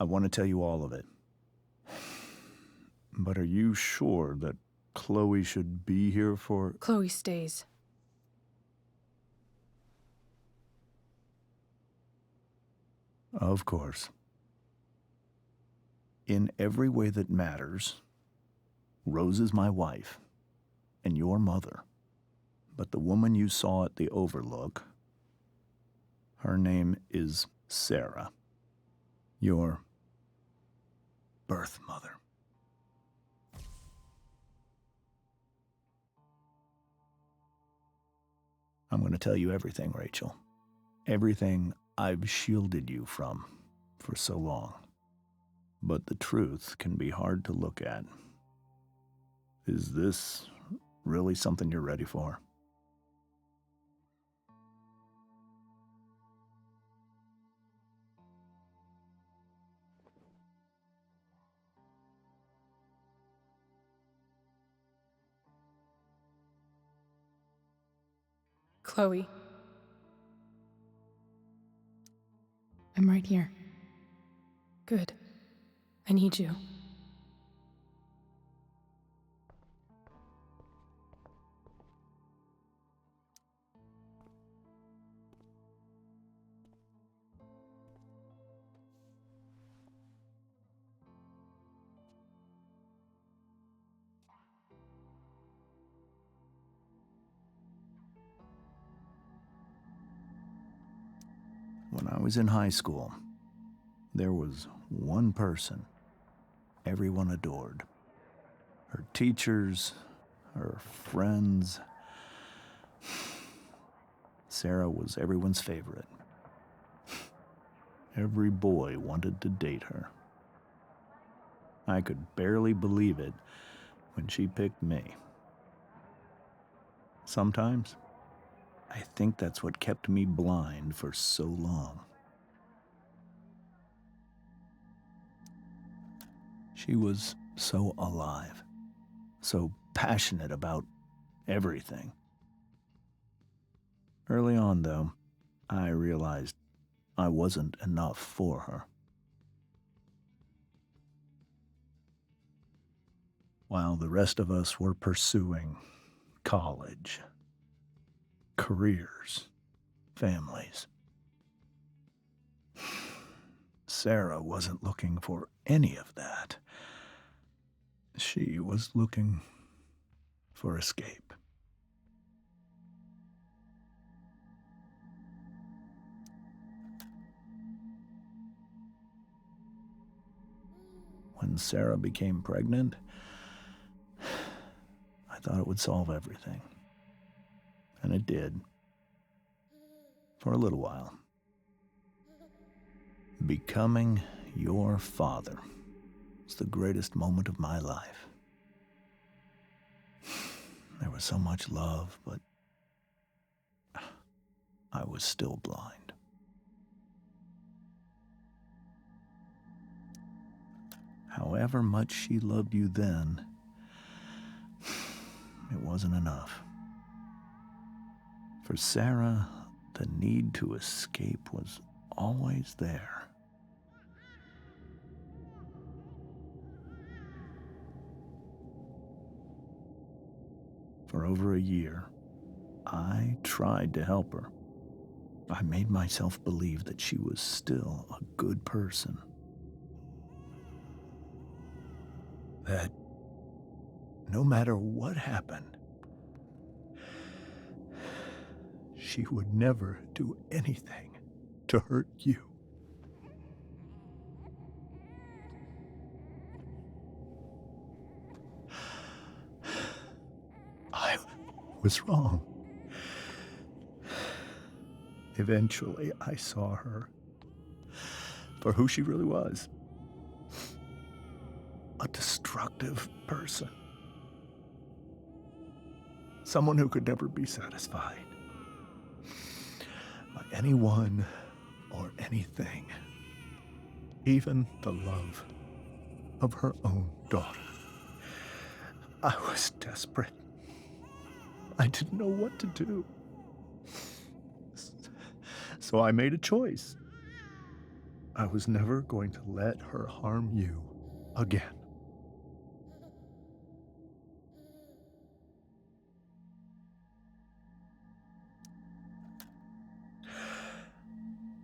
I want to tell you all of it. But are you sure that Chloe should be here for... Chloe stays. Of course. In every way that matters, Rose is my wife and your mother. But the woman you saw at the Overlook, her name is Sera, your birth mother. I'm going to tell you everything, Rachel. Everything I've shielded you from for so long. But the truth can be hard to look at. Is this really something you're ready for? Chloe. I'm right here. Good. I need you. When I was in high school, there was one person everyone adored. Her teachers, her friends. Sera was everyone's favorite. Every boy wanted to date her. I could barely believe it when she picked me. Sometimes, I think that's what kept me blind for so long. She was so alive, so passionate about everything. Early on, though, I realized I wasn't enough for her. While the rest of us were pursuing college, careers, families, Sera wasn't looking for any of that. She was looking for escape. When Sera became pregnant, I thought it would solve everything. And it did. For a little while. Becoming your father was the greatest moment of my life. There was so much love, but I was still blind. However much she loved you then, it wasn't enough. For Sera, the need to escape was always there. For over a year, I tried to help her. I made myself believe that she was still a good person. That no matter what happened, she would never do anything to hurt you. I was wrong. Eventually, I saw her for who she really was. A destructive person. Someone who could never be satisfied by anyone or anything, even the love of her own daughter. I was desperate. I didn't know what to do. So I made a choice. I was never going to let her harm you again.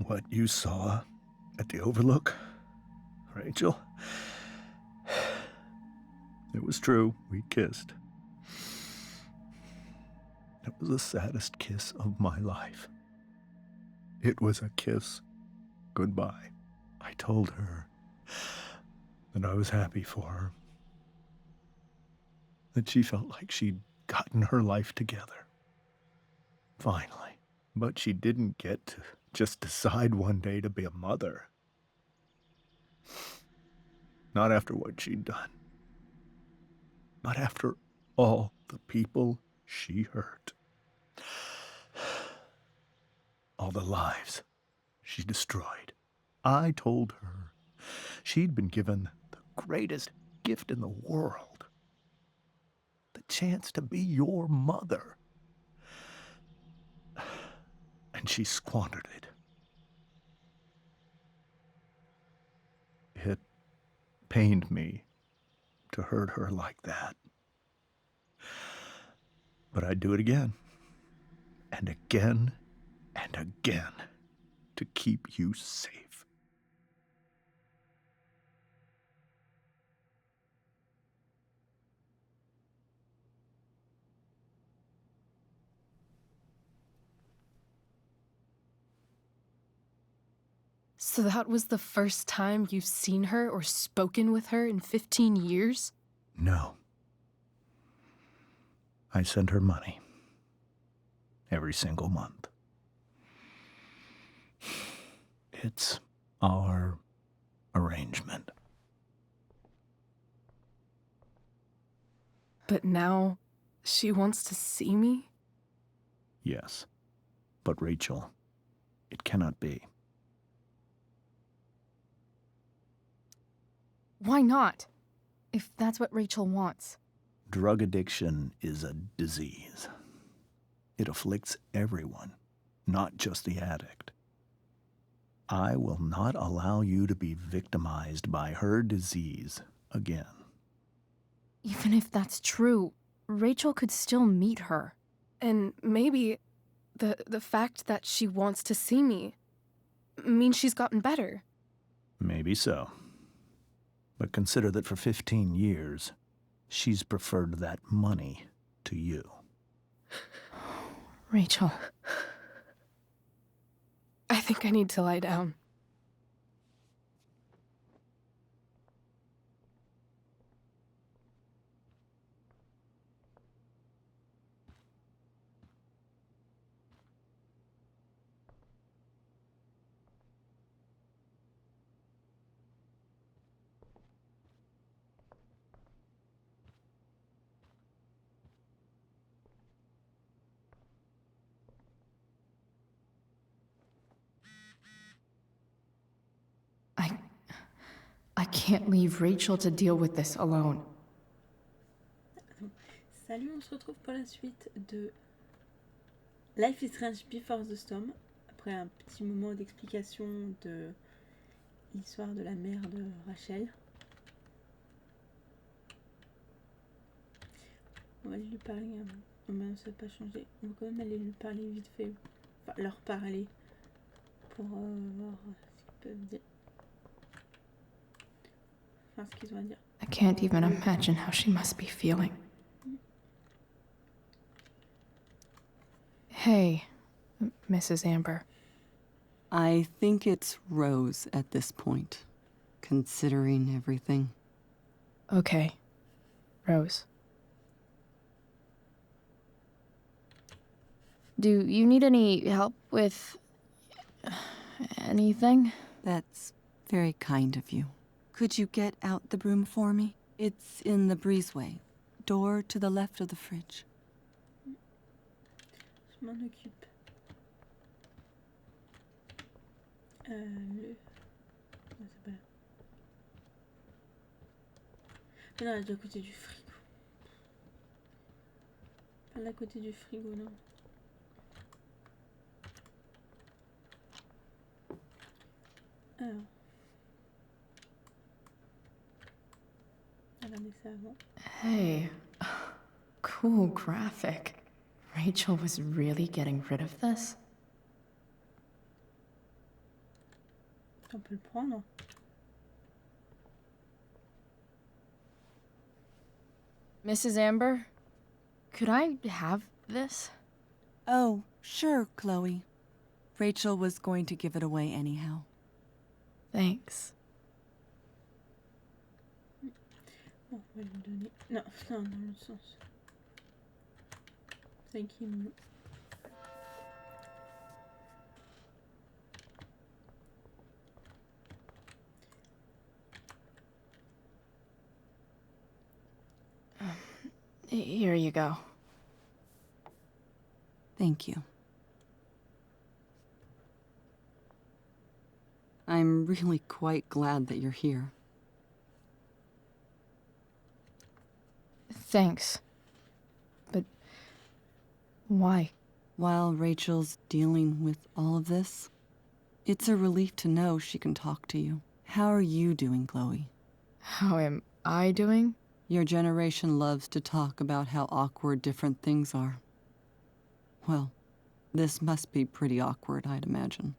What you saw at the Overlook, Rachel, it was true. We kissed. It was the saddest kiss of my life. It was a kiss goodbye. I told her that I was happy for her, that she felt like she'd gotten her life together. Finally. But she didn't get to just decide one day to be a mother. Not after what she'd done. Not after all the people she hurt. All the lives she destroyed. I told her she'd been given the greatest gift in the world. The chance to be your mother. And she squandered it. It pained me to hurt her like that. But I'd do it again, and again, and again, to keep you safe. So that was the first time you've seen her or spoken with her in 15 years? No. I sent her money. Every single month. It's our arrangement. But now she wants to see me? Yes. But Rachel, it cannot be. Why not? If that's what Rachel wants. Drug addiction is a disease. It afflicts everyone, not just the addict. I will not allow you to be victimized by her disease again. Even if that's true, Rachel could still meet her. And maybe the fact that she wants to see me means she's gotten better. Maybe so. But consider that for 15 years, she's preferred that money to you. Rachel. I think I need to lie down. I can't leave Rachel to deal with this alone. Salut, on se retrouve pour la suite de Life is Strange Before the Storm. Après un petit moment d'explication de l'histoire de la mère de Rachel. On va aller lui parler. Non, mais ça n'a pas changé. On va quand même aller lui parler vite fait. Enfin, leur parler. Pour voir ce qu'ils peuvent dire. Enfin, ce qu'ils ont à dire. I can't even imagine how she must be feeling. Hey, Mrs. Amber. I think it's Rose at this point, considering everything. Okay, Rose. Do you need any help with anything? That's very kind of you. Could you get out the broom for me? It's in the breezeway, door to the left of the fridge. Je m'en occupe. Non, c'est pas là. Mais non, elle est à côté du frigo. Pas à côté du frigo, non. Alors. regardé ça avant. Hey, cool graphic. Rachel was really getting rid of this? On peut le prendre. Mrs. Amber, could I have this? Oh, sure, Chloe. Rachel was going to give it away anyhow. Thanks. Bon, on va lui donner. Non, non, dans l'autre sens. C'est qui me... Here you go. Thank you. I'm really quite glad that you're here. Thanks. But why? While Rachel's dealing with all of this, it's a relief to know she can talk to you. How are you doing, Chloe? How am I doing? Your generation loves to talk about how awkward different things are. Well, this must be pretty awkward, I'd imagine.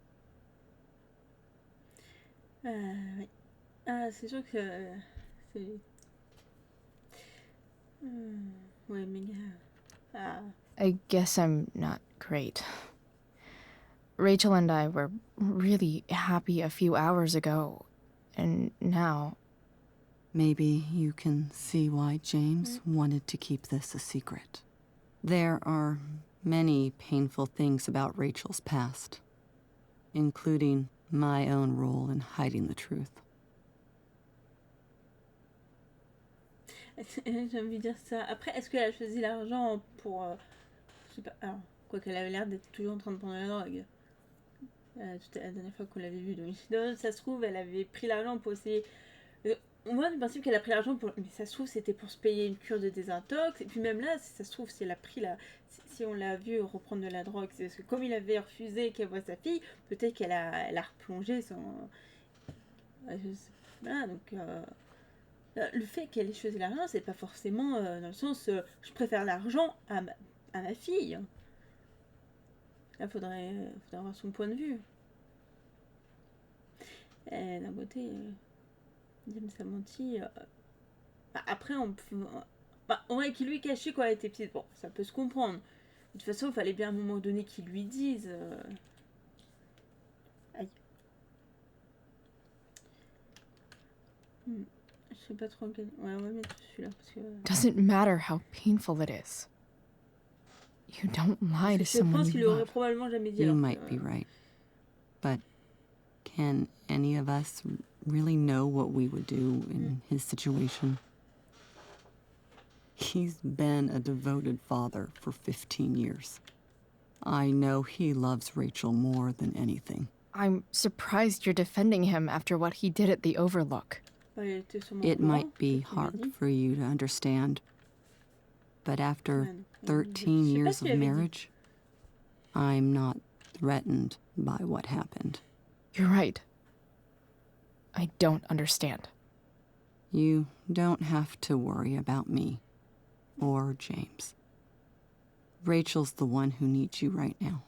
Oui. Ah, c'est sûr que c'est... ouais, méga... Ah. I guess I'm not great. Rachel and I were really happy a few hours ago, and now... Maybe you can see why James wanted to keep this a secret. There are many painful things about Rachel's past, including my own role in hiding the truth. J'ai envie de dire ça. Après, est-ce qu'elle a choisi l'argent pour... je sais pas. Alors, quoi qu'elle avait l'air d'être toujours en train de prendre la drogue. La dernière fois qu'on l'avait vue. Donc, ça se trouve, elle avait pris l'argent pour essayer... On voit du principe qu'elle a pris l'argent pour... Mais ça se trouve, c'était pour se payer une cure de désintox. Et puis même là, ça se trouve, si elle a pris la... Si on l'a vu reprendre de la drogue, c'est parce que comme il avait refusé qu'elle voie sa fille, peut-être qu'elle a replongé son... Voilà, donc... Le fait qu'elle ait choisi l'argent, c'est pas forcément dans le sens je préfère l'argent à ma fille. Là, faudrait avoir son point de vue. D'un côté... James a menti. Après, on vrai qu'il lui cachait quand elle était petite. Bon, ça peut se comprendre. De toute façon, il fallait bien à un moment donné qu'il lui dise. Aïe. Je sais pas trop quel... Ouais, on va mettre celui-là parce que... Doesn't matter how painful it is. You don't lie to Je someone pense qu'il you aurait love. probablement jamais dit. You alors might be right. But can any of us really know what we would do in his situation? He's been a devoted father for 15 years. I know he loves Rachel more than anything. I'm surprised you're defending him after what he did at the Overlook. It might be hard for you to understand, but after 13 years of marriage, I'm not threatened by what happened. You're right. I don't understand. You don't have to worry about me or James. Rachel's the one who needs you right now.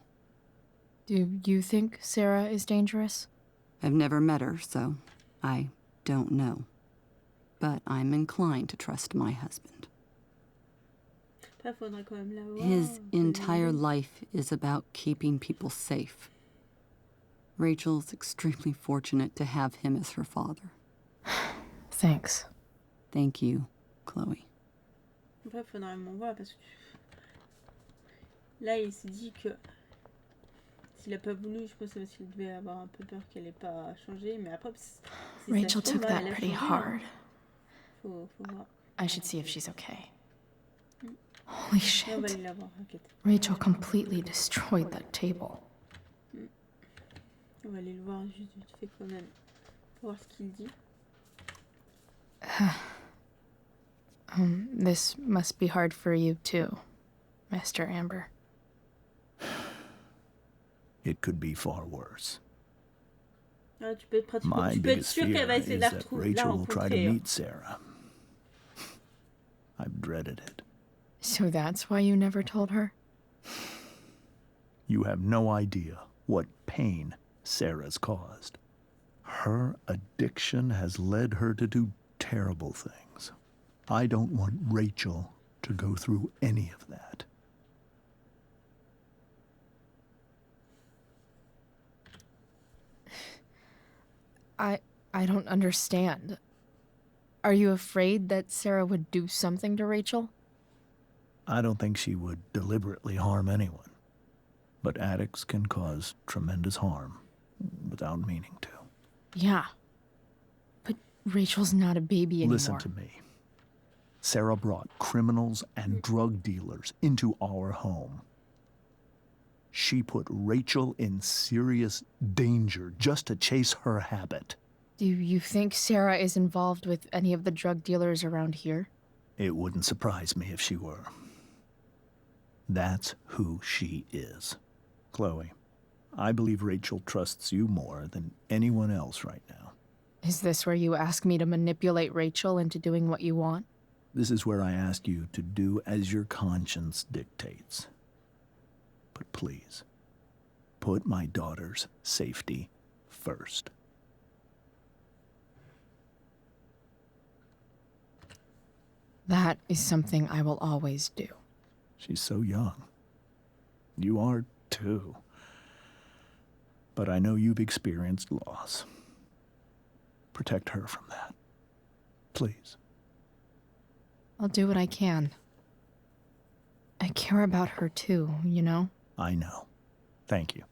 Do you think Sera is dangerous? I've never met her, so I don't know. But I'm inclined to trust my husband. His entire life is about keeping people safe. Rachel's extremely fortunate to have him as her father. Thanks. Thank you, Chloe. Après, faudra vraiment voir parce que là, il s'est dit que s'il a pas voulu, je pense que c'est parce qu'il devait avoir un peu peur qu'elle ait pas changé. Mais après, si Rachel ça se trouve, took that elle a pretty changé, hard. Faut voir. I should see if she's okay. Holy Et on va shit. aller la voir, t'inquiète. Rachel completely destroyed that table. On va aller le voir juste vite fait quand même. Pour voir ce qu'il dit. This must be hard for you too, Mr. Amber. It could be far worse. Ah, tu peux être My sûr biggest qu'elle fear va essayer is de la that retrouver, de la Rachel will try to rencontrer. meet Sera. I've dreaded it. So that's why you never told her? You have no idea what pain Sera's caused. Her addiction has led her to do terrible things. I don't want Rachel to go through any of that. I don't understand. Are you afraid that Sera would do something to Rachel? I don't think she would deliberately harm anyone. But addicts can cause tremendous harm without meaning to. Yeah. But Rachel's not a baby anymore. Listen to me. Sera brought criminals and drug dealers into our home. She put Rachel in serious danger just to chase her habit. Do you think Sera is involved with any of the drug dealers around here? It wouldn't surprise me if she were. That's who she is. Chloe, I believe Rachel trusts you more than anyone else right now. Is this where you ask me to manipulate Rachel into doing what you want? This is where I ask you to do as your conscience dictates. But please, put my daughter's safety first. That is something I will always do. She's so young. You are too. But I know you've experienced loss. Protect her from that. Please. I'll do what I can. I care about her too, you know? I know. Thank you.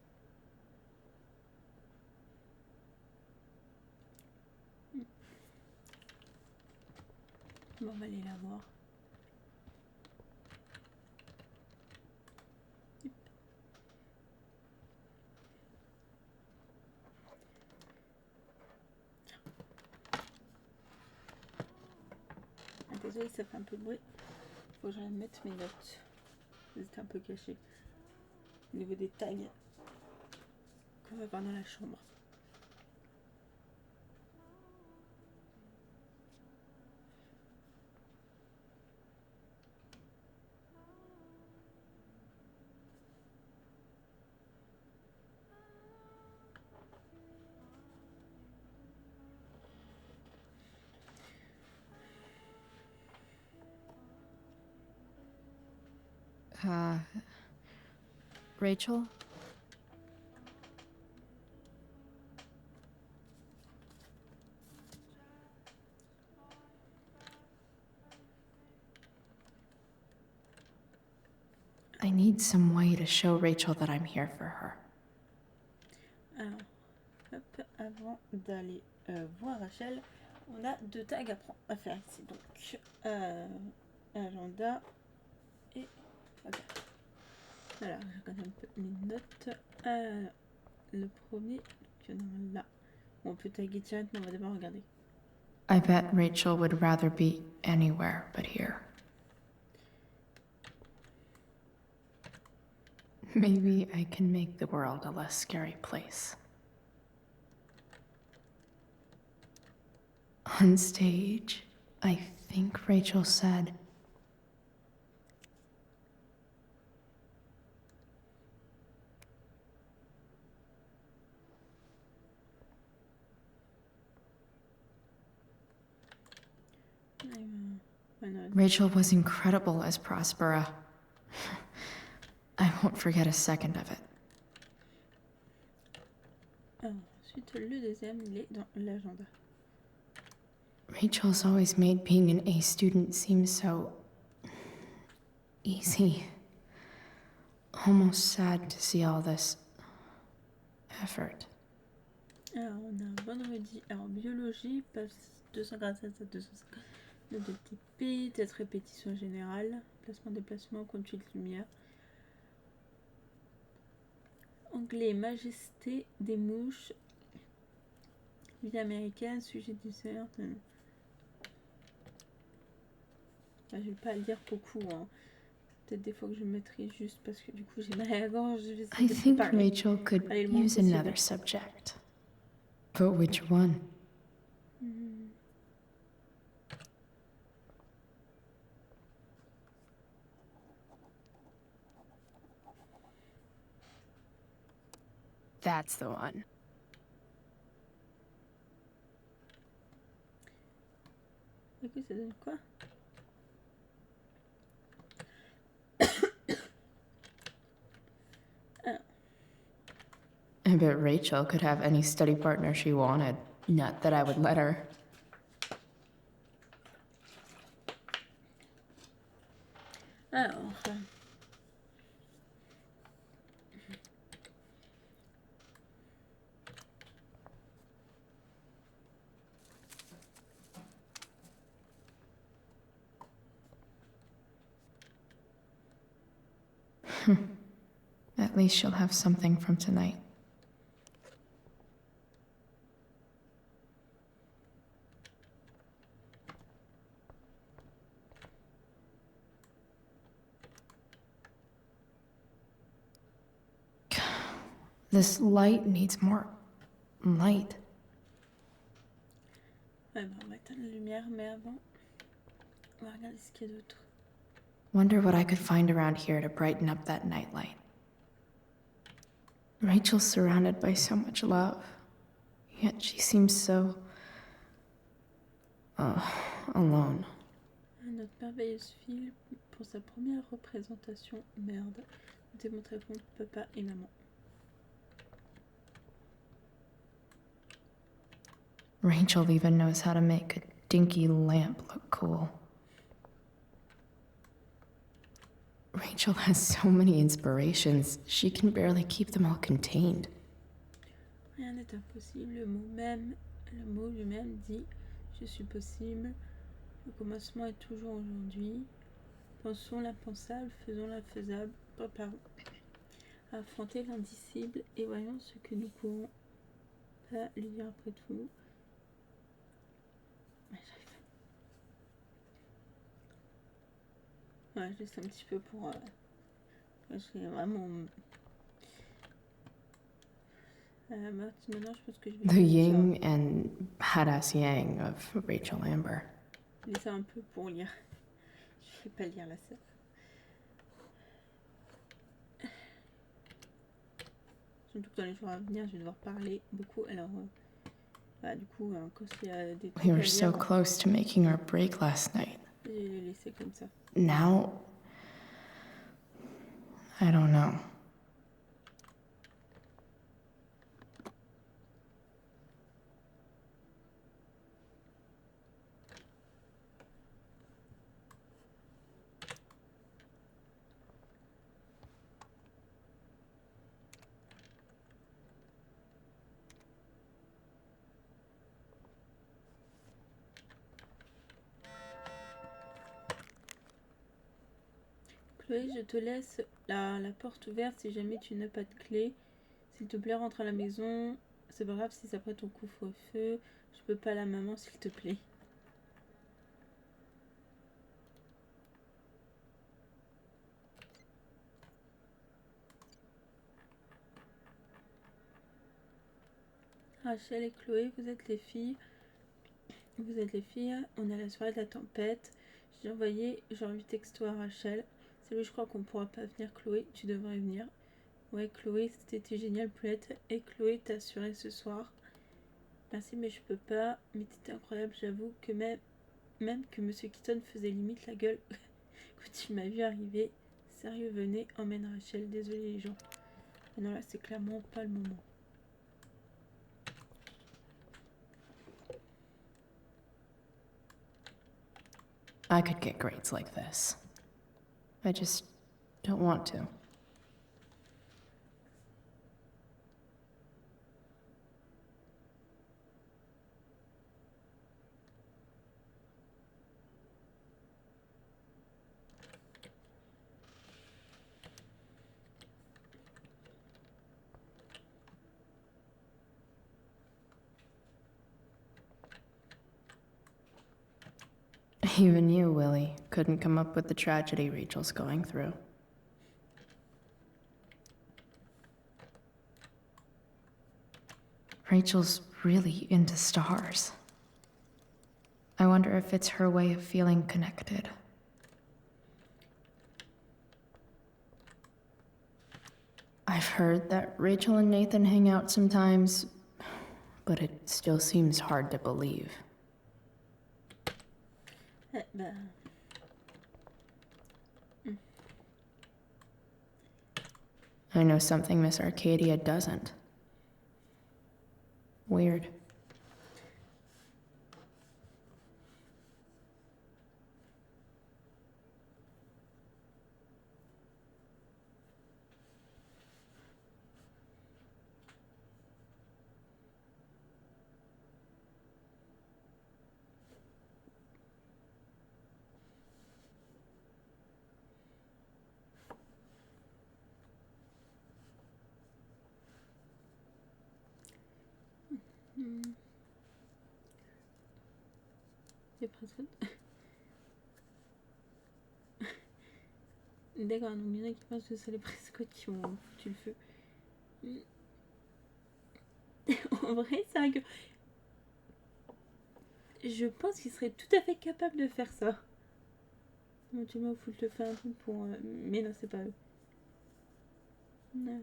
Bon, on va aller la voir. Ah, désolé, ça fait un peu de bruit. Faut que j'aille mettre mes notes. Elles étaient un peu cachées. Au niveau des tags qu'on va voir dans la chambre. Rachel? I need some way to show Rachel that I'm here for her. Alors, hop, avant d'aller voir Rachel, on a 2 tags à faire ici. Donc, agenda et... Ok. Voilà, je regarde un peu mes notes. Le premier, que non, là. On peut taguer direct, mais on va devoir regarder. I bet Rachel would rather be anywhere but here. Maybe I can make the world a less scary place. On stage, I think Rachel said, Rachel was incredible as Prospera. I won't forget a second of it. Ensuite, le deuxième, il est dans l'agenda. Rachel's always made being an A student seem so easy. Almost sad to see all this effort. Alors, on a un vendredi. Alors, biologie, passe 247 à 250. Note de TP, test répétition générale, placement-déplacement, conduite de lumière. Anglais, majesté des mouches. Vie américaine, sujet du cerf. Je vais pas lire beaucoup. Hein. Peut-être des fois que je mettrai juste parce que du coup j'ai mal à la gorge. I think Rachel could use another subject. But which one? That's the one. Du coup, ça donne quoi? I bet Rachel could have any study partner she wanted. Not that I would let her. Alors, At least she'll have something from tonight. This light needs more light. ouais, bah, on va éteindre la lumière, mais avant, on va regarder ce qu'il y a d'autre. Wonder what I could find around here to brighten up that nightlight. Rachel's surrounded by so much love, yet she seems so... alone. Notre merveilleuse fille, pour sa première représentation, merde, démontrer contre papa et maman. Rachel even knows how to make a dinky lamp look cool. Rachel has so many inspirations, she can barely keep them all contained. Rien n'est impossible, le mot lui-même dit « Je suis possible ». Le commencement est toujours aujourd'hui. Pensons l'impensable, faisons l'infaisable, préparons à affronter l'indicible et voyons ce que nous pourrons pas lui dire après tout. Ouais, je laisse un petit peu pour... j'ai vraiment... maintenant, je pense que je vais... The yin and badass yang of Rachel Amber. Je laisse ça un peu pour lire. Je vais pas lire la sœur. Surtout que dans les jours à venir, je vais devoir parler beaucoup. Alors, bah, du coup, quand il y a des trucs We à were lire, so close to making our break last night. je vais les laisser comme ça. Now, I don't know. Chloé, je te laisse la porte ouverte si jamais tu n'as pas de clé. S'il te plaît, rentre à la maison. C'est pas grave si c'est après ton couvre-feu. Je peux pas la maman, s'il te plaît. Rachel et Chloé, vous êtes les filles. Vous êtes les filles. On est à la soirée de la tempête. J'ai envoyé genre 8 textos à Rachel. Salut, je crois qu'on pourra pas venir. Chloé, tu devrais venir. Ouais, Chloé, c'était génial, Poulette. Et Chloé t'a assuré ce soir. Merci, mais je peux pas. Mais t'étais incroyable, j'avoue que même que Monsieur Keaton faisait limite la gueule quand il m'a vu arriver. Sérieux, venez, emmène Rachel. Désolé les gens. Ah non, là, c'est clairement pas le moment. I could get grades like this. I just don't want to. Even you, Willie, couldn't come up with the tragedy Rachel's going through. Rachel's really into stars. I wonder if it's her way of feeling connected. I've heard that Rachel and Nathan hang out sometimes, but it still seems hard to believe. Bah. I know something Miss Arcadia doesn't. Weird. C'est presque. D'accord, donc il y en a qui pensent que c'est les prescots qui ont foutu le feu. En vrai, c'est vrai que je pense qu'ils seraient tout à fait capables de faire ça. Éventuellement, foutre le feu un truc pour. Mais non, c'est pas eux. Ouais.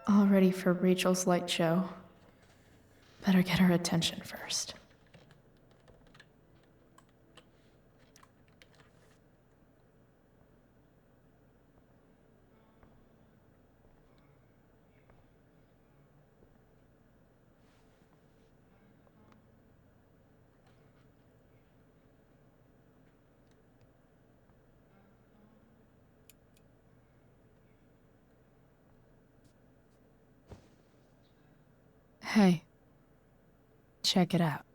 All ready for Rachel's light show. Better get her attention first. Hey, check it out.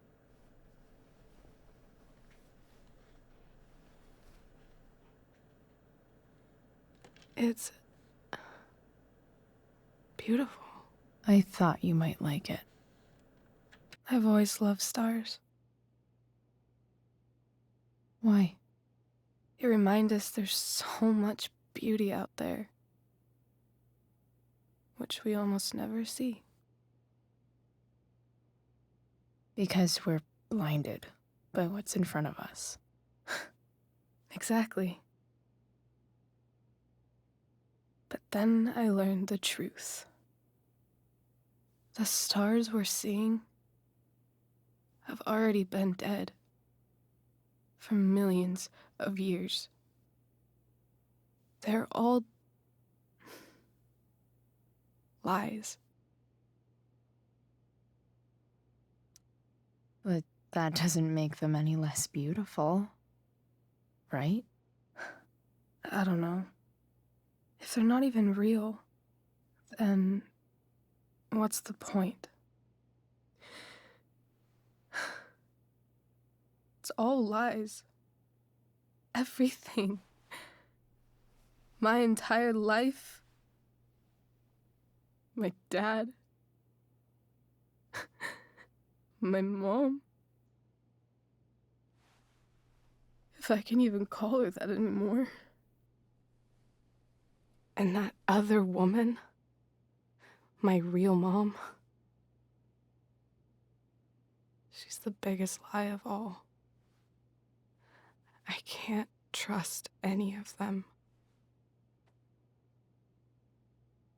It's beautiful. I thought you might like it. I've always loved stars. Why? They remind us there's so much beauty out there, which we almost never see. Because we're blinded by what's in front of us. Exactly. But then I learned the truth. The stars we're seeing have already been dead for millions of years. They're all lies. But that doesn't make them any less beautiful, right? I don't know. If they're not even real, then what's the point? It's all lies. Everything. My entire life. My dad. My mom. If I can even call her that anymore. And that other woman, my real mom, she's the biggest lie of all. I can't trust any of them.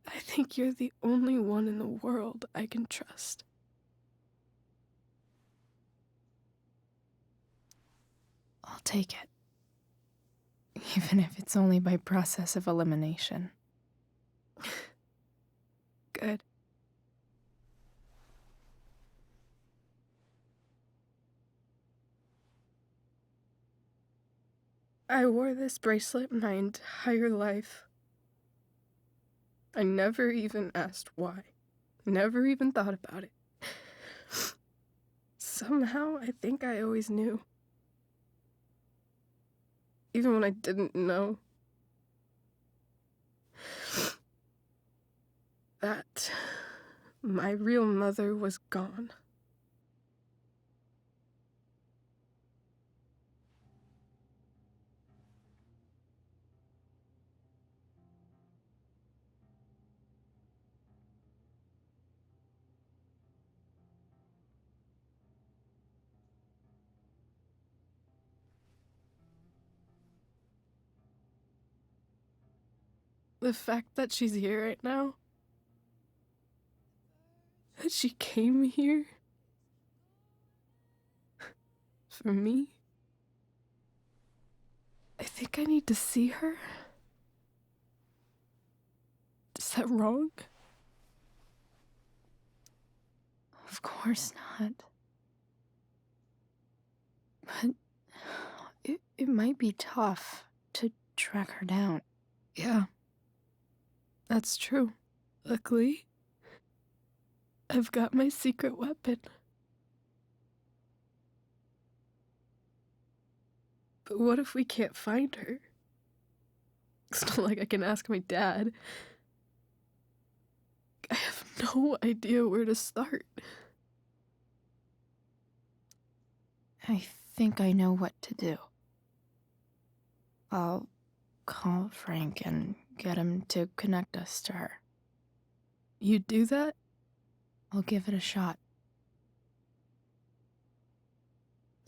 I think you're the only one in the world I can trust. I'll take it. Even if it's only by process of elimination. Good. I wore this bracelet my entire life. I never even asked why. Never even thought about it. Somehow, I think I always knew. Even when I didn't know. That my real mother was gone. The fact that she's here right now, that she came here for me, I think I need to see her. Is that wrong? Of course not. But it might be tough to track her down. Yeah, that's true. Luckily, I've got my secret weapon. But what if we can't find her? It's not like I can ask my dad. I have no idea where to start. I think I know what to do. I'll call Frank and get him to connect us to her. You'd do that? I'll give it a shot.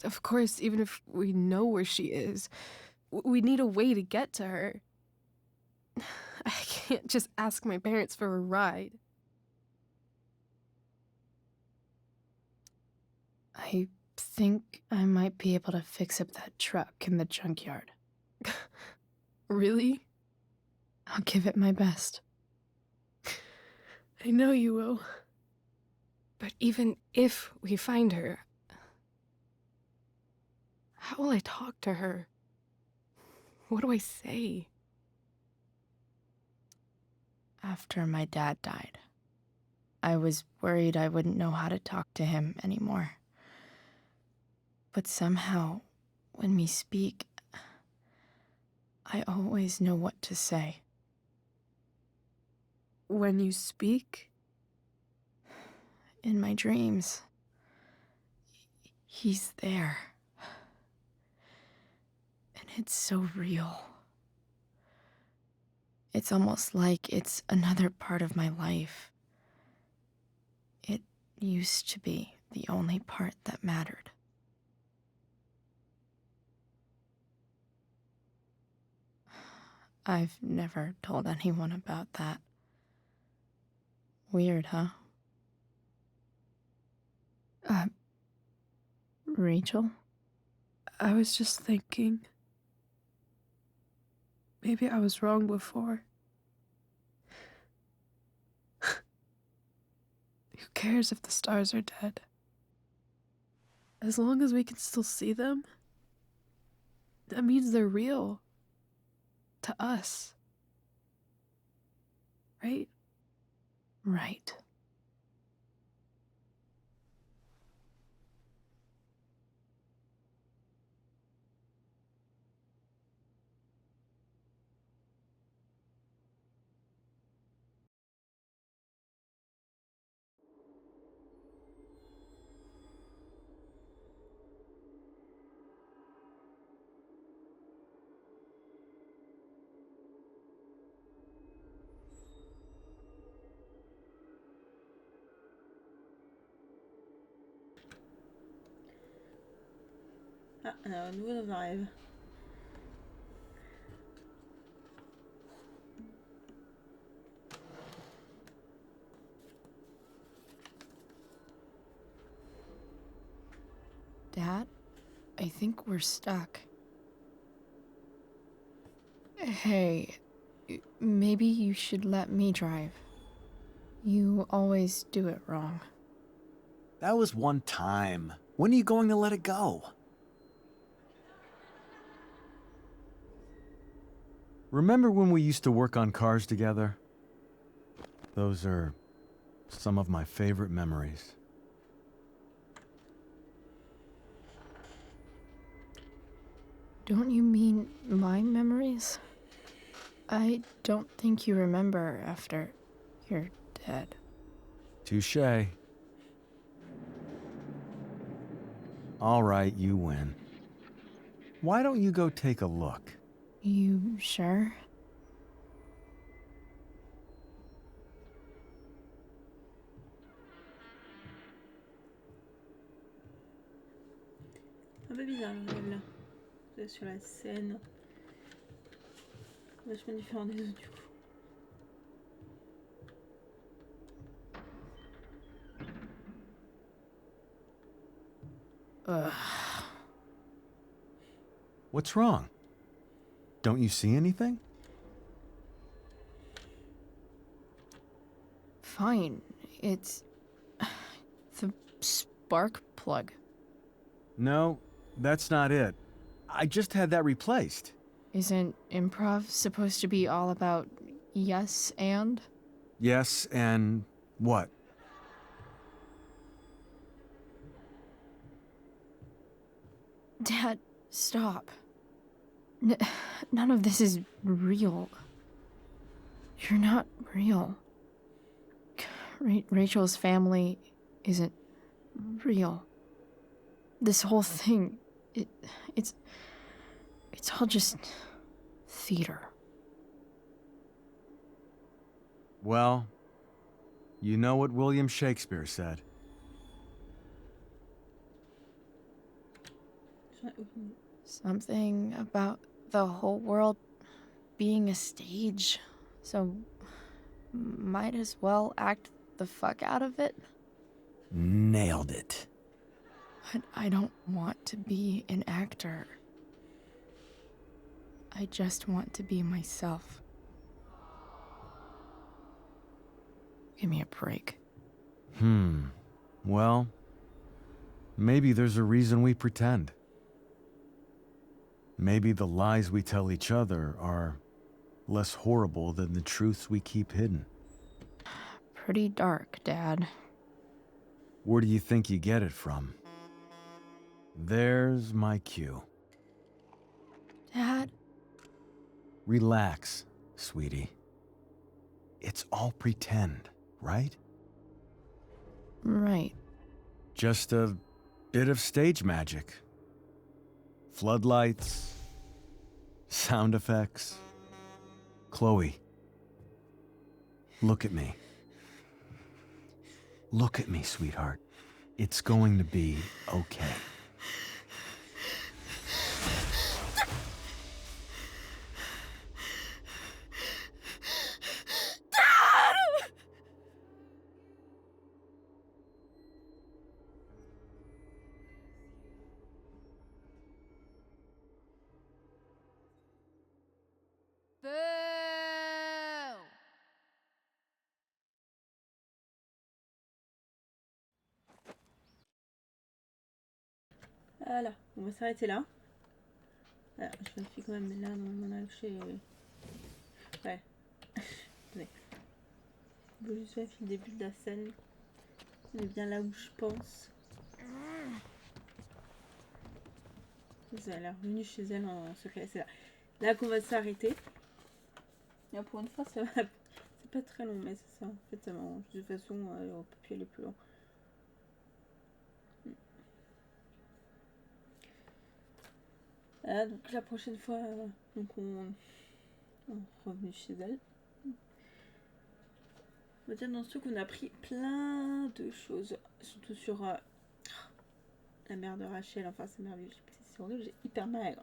Of course, even if we know where she is, we need a way to get to her. I can't just ask my parents for a ride. I think I might be able to fix up that truck in the junkyard. Really? I'll give it my best. I know you will. But even if we find her, how will I talk to her? What do I say? After my dad died, I was worried I wouldn't know how to talk to him anymore. But somehow, when we speak, I always know what to say. When you speak? In my dreams, he's there. And it's so real. It's almost like it's another part of my life. It used to be the only part that mattered. I've never told anyone about that. Weird, huh? Rachel? I was just thinking. Maybe I was wrong before. Who cares if the stars are dead? As long as we can still see them, that means they're real. To us. Right? Right. Ah, alors, nouveau dans un rêve. Dad, I think we're stuck. Hey, maybe you should let me drive. You always do it wrong. That was one time. When are you going to let it go? Remember when we used to work on cars together? Those are Some of my favorite memories. Don't you mean my memories? I don't think you remember after you're dead. Touché. All right, you win. Why don't you go take a look? You sure? Un peu bizarre le rêve là. Là, sur la scène. Vachement différent des autres du coup. Ugh. What's wrong? Don't you see anything? Fine. It's the spark plug. No, that's not it. I just had that replaced. Isn't improv supposed to be all about yes and? Yes, and what? Dad, stop. None of this is real. You're not real. Rachel's family isn't real. This whole thing, it's all just theater. Well, you know what William Shakespeare said. Something about the whole world being a stage, so might as well act the fuck out of it. Nailed it. But I don't want to be an actor. I just want to be myself. Give me a break. Well, maybe there's a reason we pretend. Maybe the lies we tell each other are less horrible than the truths we keep hidden. Pretty dark, Dad. Where do you think you get it from? There's my cue. Dad? Relax, sweetie. It's all pretend, right? Right. Just a bit of stage magic. Floodlights, sound effects. Chloe, look at me. Look at me, sweetheart. It's going to be okay. Voilà, on va s'arrêter là. Alors, je vérifie quand même, mais là, mon accès. Ouais. Attendez. Je veux juste vérifier le début de la scène. On est bien là où je pense. Elle est revenue chez elle en secret. C'est là. Là qu'on va s'arrêter. Et pour une fois, c'est pas très long, mais c'est ça. En fait, ça m'arrange. De toute façon, on peut plus aller plus loin. Donc la prochaine fois, donc on est revenu chez elle. On va dire dans ce truc on a appris plein de choses, surtout sur la mère de Rachel. Enfin c'est merveilleux, c'est horrible, j'ai hyper mal.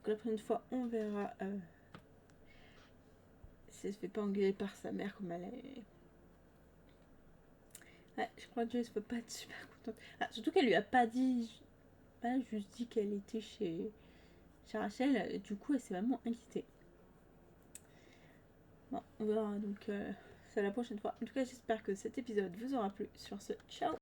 Donc la prochaine fois on verra si elle se fait pas engueuler par sa mère comme elle est. Ouais, je crois que Joyce peut pas être super contente. Surtout qu'elle lui a pas dit. Pas juste dit qu'elle était chez Rachel, du coup elle s'est vraiment inquiétée. Bon, on verra donc c'est la prochaine fois. En tout cas j'espère que cet épisode vous aura plu. Sur ce, ciao.